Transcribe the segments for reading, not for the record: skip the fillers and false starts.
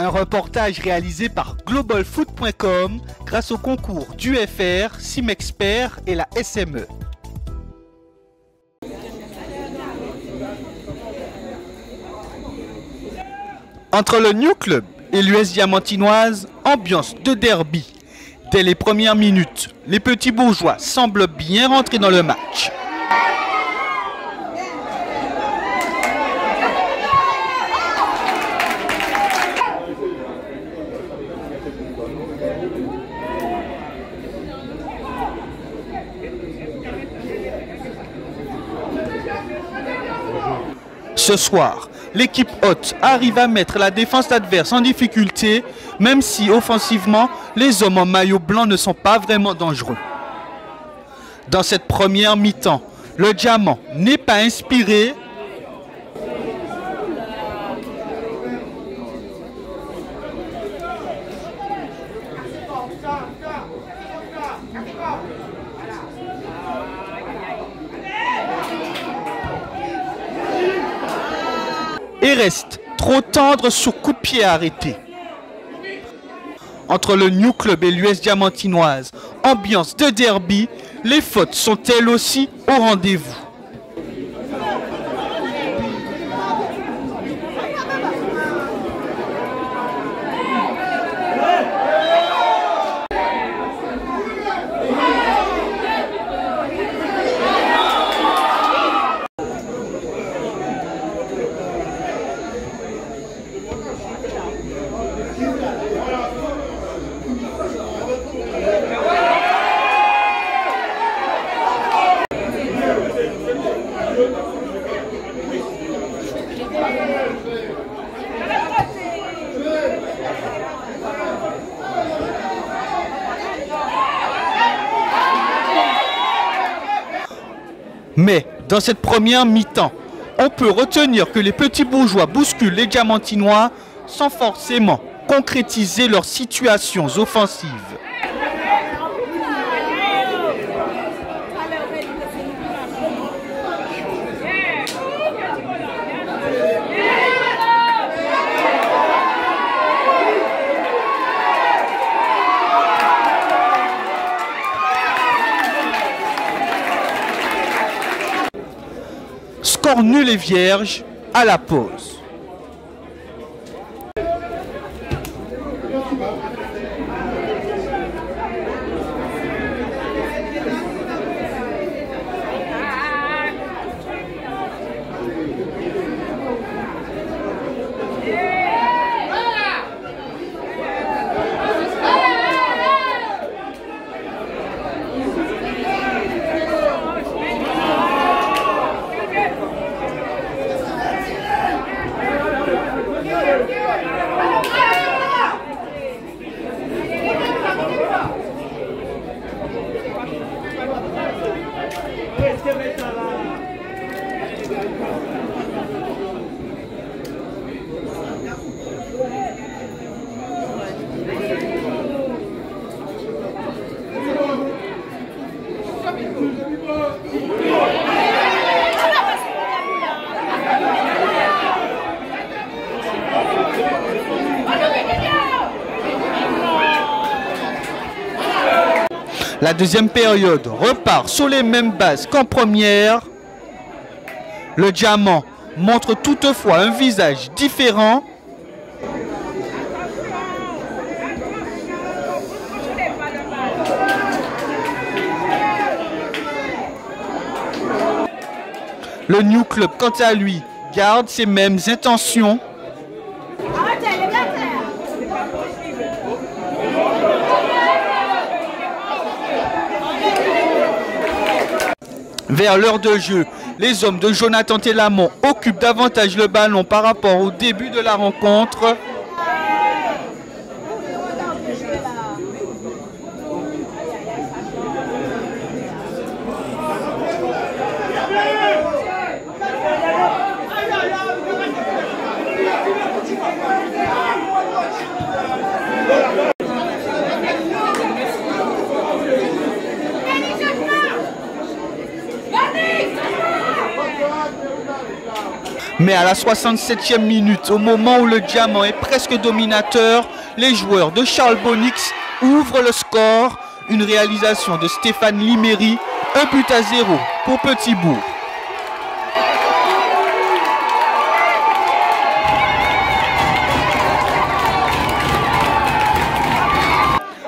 Un reportage réalisé par globalfoot.com grâce au concours d'UFR, Simexpert et la SME. Entre le New Club et l'US Diamantinoise, ambiance de derby. Dès les premières minutes, les petits bourgeois semblent bien rentrer dans le match. Ce soir, l'équipe hôte arrive à mettre la défense adverse en difficulté, même si offensivement, les hommes en maillot blanc ne sont pas vraiment dangereux. Dans cette première mi-temps, le Diamant n'est pas inspiré. Et reste trop tendre sur coup de pied arrêté. Entre le New Club et l'US Diamantinoise, ambiance de derby, les fautes sont elles aussi au rendez-vous. Mais dans cette première mi-temps, on peut retenir que les petits bourgeois bousculent les Diamantinois sans forcément concrétiser leurs situations offensives. Score nul et vierge à la pause. La deuxième période repart sur les mêmes bases qu'en première. Le Diamant montre toutefois un visage différent. Le New Club, quant à lui, garde ses mêmes intentions. Vers l'heure de jeu, les hommes de Jonathan Télamon occupent davantage le ballon par rapport au début de la rencontre. Mais à la 67e minute, au moment où le Diamant est presque dominateur, les joueurs de Charles Bonix ouvrent le score. Une réalisation de Stéphane Liméry, 1-0 pour Petit-Bourg.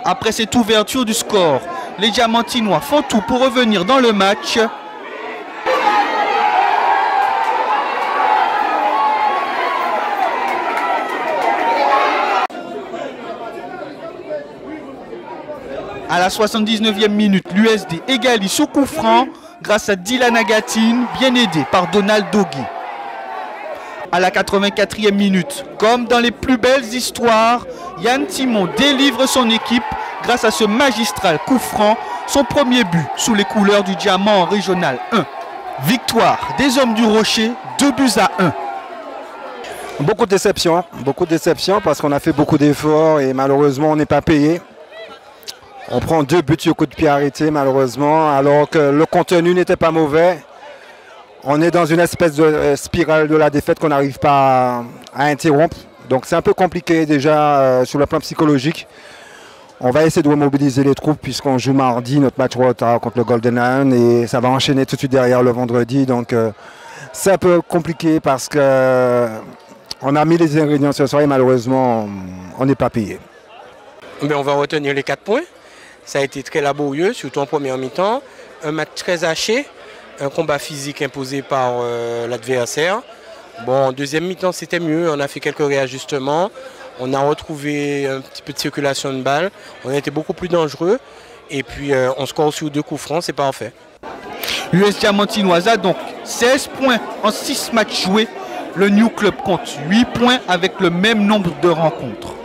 Après cette ouverture du score, les Diamantinois font tout pour revenir dans le match. À la 79e minute, l'USD égalise sous coup franc grâce à Dylan Agatine, bien aidé par Donald Dogui. À la 84e minute, comme dans les plus belles histoires, Yann Timon délivre son équipe grâce à ce magistral coup franc, son premier but sous les couleurs du Diamant en Régional 1. Victoire des Hommes du Rocher, 2-1. Beaucoup de déception parce qu'on a fait beaucoup d'efforts et malheureusement on n'est pas payé. On prend 2 buts sur coup de pied arrêté malheureusement, alors que le contenu n'était pas mauvais. On est dans une espèce de spirale de la défaite qu'on n'arrive pas à interrompre. Donc c'est un peu compliqué déjà sur le plan psychologique. On va essayer de remobiliser les troupes puisqu'on joue mardi notre match retard contre le Golden Lion et ça va enchaîner tout de suite derrière le vendredi. Donc c'est un peu compliqué parce qu'on a mis les ingrédients ce soir et malheureusement on n'est pas payé. Mais on va retenir les 4 points. Ça a été très laborieux, surtout en première mi-temps. Un match très haché, un combat physique imposé par l'adversaire. Bon, en deuxième mi-temps, c'était mieux. On a fait quelques réajustements. On a retrouvé un petit peu de circulation de balles. On a été beaucoup plus dangereux. Et puis, on score sur 2 coups francs, c'est parfait. L'US Diamantinoise a donc 16 points en 6 matchs joués. Le New Club compte 8 points avec le même nombre de rencontres.